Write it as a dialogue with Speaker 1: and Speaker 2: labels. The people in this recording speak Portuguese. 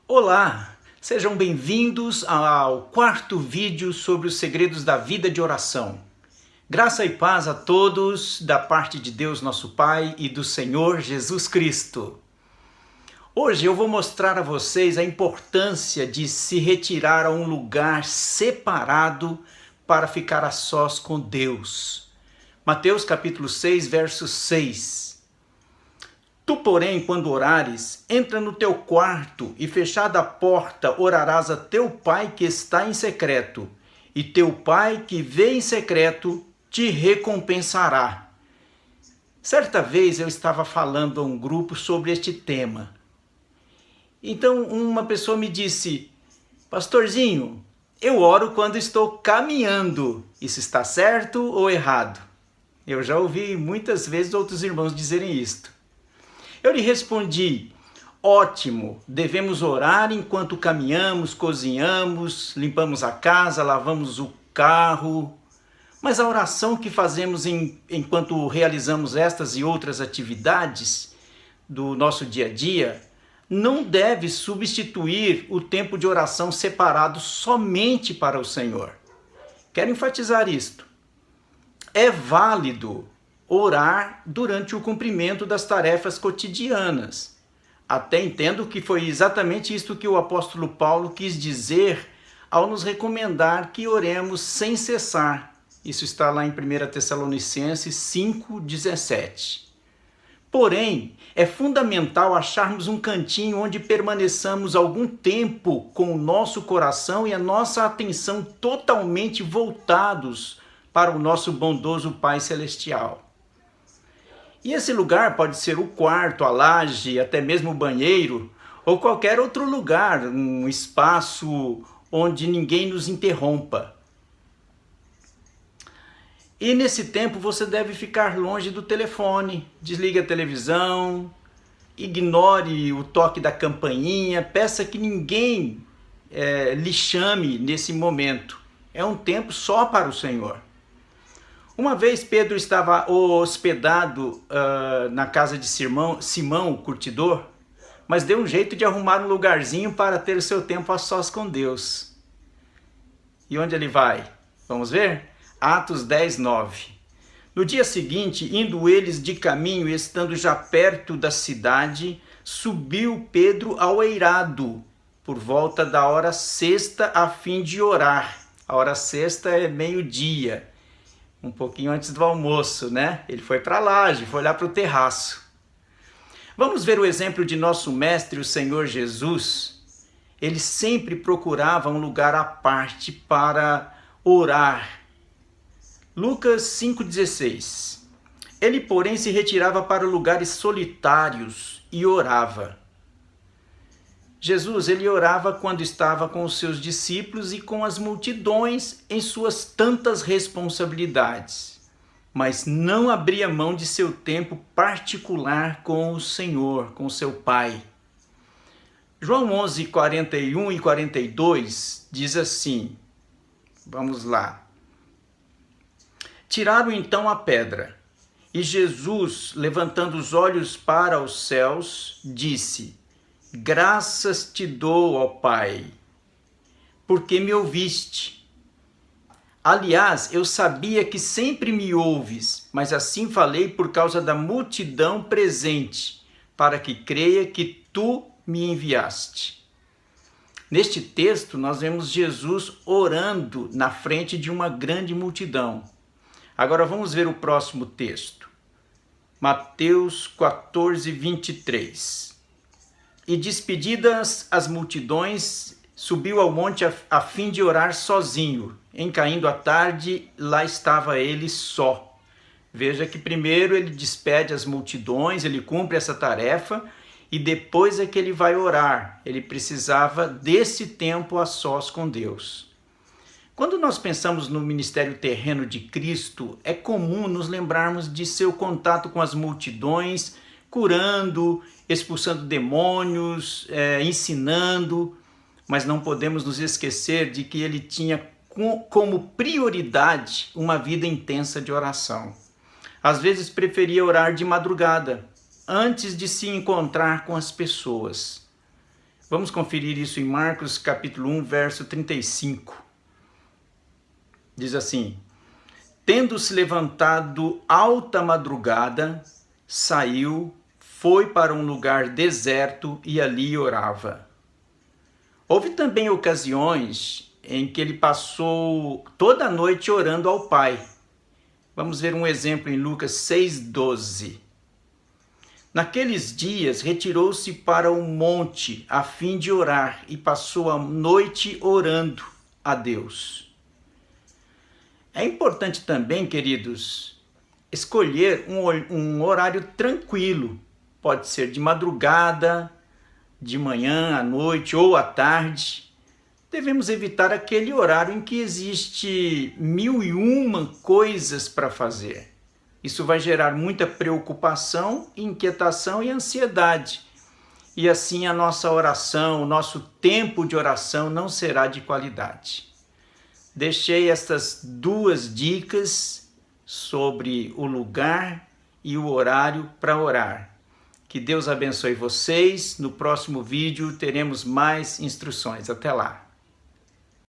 Speaker 1: Olá, sejam bem-vindos ao quarto vídeo sobre os segredos da vida de oração. Graça e paz a todos da parte de Deus nosso Pai e do Senhor Jesus Cristo. Hoje eu vou mostrar a vocês a importância de se retirar a um lugar separado para ficar a sós com Deus. Mateus capítulo 6, verso 6. Tu, porém, quando orares, entra no teu quarto e, fechada a porta, orarás a teu pai que está em secreto, e teu pai que vê em secreto te recompensará. Certa vez eu estava falando a um grupo sobre este tema. Então uma pessoa me disse: Pastorzinho, eu oro quando estou caminhando. Isso está certo ou errado? Eu já ouvi muitas vezes outros irmãos dizerem isto. Eu lhe respondi: ótimo, devemos orar enquanto caminhamos, cozinhamos, limpamos a casa, lavamos o carro. Mas a oração que fazemos enquanto realizamos estas e outras atividades do nosso dia a dia não deve substituir o tempo de oração separado somente para o Senhor. Quero enfatizar isto. É válido orar durante o cumprimento das tarefas cotidianas. Até entendo que foi exatamente isto que o apóstolo Paulo quis dizer ao nos recomendar que oremos sem cessar. Isso está lá em 1 Tessalonicenses 5,17. Porém, é fundamental acharmos um cantinho onde permaneçamos algum tempo com o nosso coração e a nossa atenção totalmente voltados para o nosso bondoso Pai Celestial. E esse lugar pode ser o quarto, a laje, até mesmo o banheiro, ou qualquer outro lugar, um espaço onde ninguém nos interrompa. E nesse tempo você deve ficar longe do telefone, desligue a televisão, ignore o toque da campainha, peça que ninguém lhe chame nesse momento. É um tempo só para o Senhor. Uma vez Pedro estava hospedado na casa de Simão, o curtidor, mas deu um jeito de arrumar um lugarzinho para ter o seu tempo a sós com Deus. E onde ele vai? Vamos ver? Atos 10, 9. No dia seguinte, indo eles de caminho e estando já perto da cidade, subiu Pedro ao eirado, por volta da hora sexta, a fim de orar. A hora sexta é meio-dia. Um pouquinho antes do almoço, né? Ele foi para a laje, foi lá para o terraço. Vamos ver o exemplo de nosso mestre, o Senhor Jesus. Ele sempre procurava um lugar à parte para orar. Lucas 5,16. Ele, porém, se retirava para lugares solitários e orava. Jesus, ele orava quando estava com os seus discípulos e com as multidões em suas tantas responsabilidades, mas não abria mão de seu tempo particular com o Senhor, com seu Pai. João 11, 41 e 42 diz assim, vamos lá. Tiraram então a pedra, e Jesus, levantando os olhos para os céus, disse: graças te dou, ó Pai, porque me ouviste. Aliás, eu sabia que sempre me ouves, mas assim falei por causa da multidão presente, para que creia que tu me enviaste. Neste texto, nós vemos Jesus orando na frente de uma grande multidão. Agora vamos ver o próximo texto. Mateus 14, 23. E despedidas as multidões, subiu ao monte a fim de orar sozinho. Em caindo a tarde, lá estava ele só. Veja que primeiro ele despede as multidões, ele cumpre essa tarefa, e depois é que ele vai orar. Ele precisava desse tempo a sós com Deus. Quando nós pensamos no ministério terreno de Cristo, é comum nos lembrarmos de seu contato com as multidões, curando, expulsando demônios, ensinando, mas não podemos nos esquecer de que ele tinha como prioridade uma vida intensa de oração. Às vezes preferia orar de madrugada, antes de se encontrar com as pessoas. Vamos conferir isso em Marcos capítulo 1, verso 35. Diz assim: tendo-se levantado alta madrugada, saiu, foi para um lugar deserto e ali orava. Houve também ocasiões em que ele passou toda a noite orando ao Pai. Vamos ver um exemplo em Lucas 6,12. Naqueles dias, retirou-se para o monte a fim de orar e passou a noite orando a Deus. É importante também, queridos, escolher um horário tranquilo. Pode ser de madrugada, de manhã, à noite ou à tarde. Devemos evitar aquele horário em que existe 1001 coisas para fazer. Isso vai gerar muita preocupação, inquietação e ansiedade. E assim a nossa oração, o nosso tempo de oração não será de qualidade. Deixei estas 2 dicas sobre o lugar e o horário para orar. Que Deus abençoe vocês. No próximo vídeo teremos mais instruções. Até lá.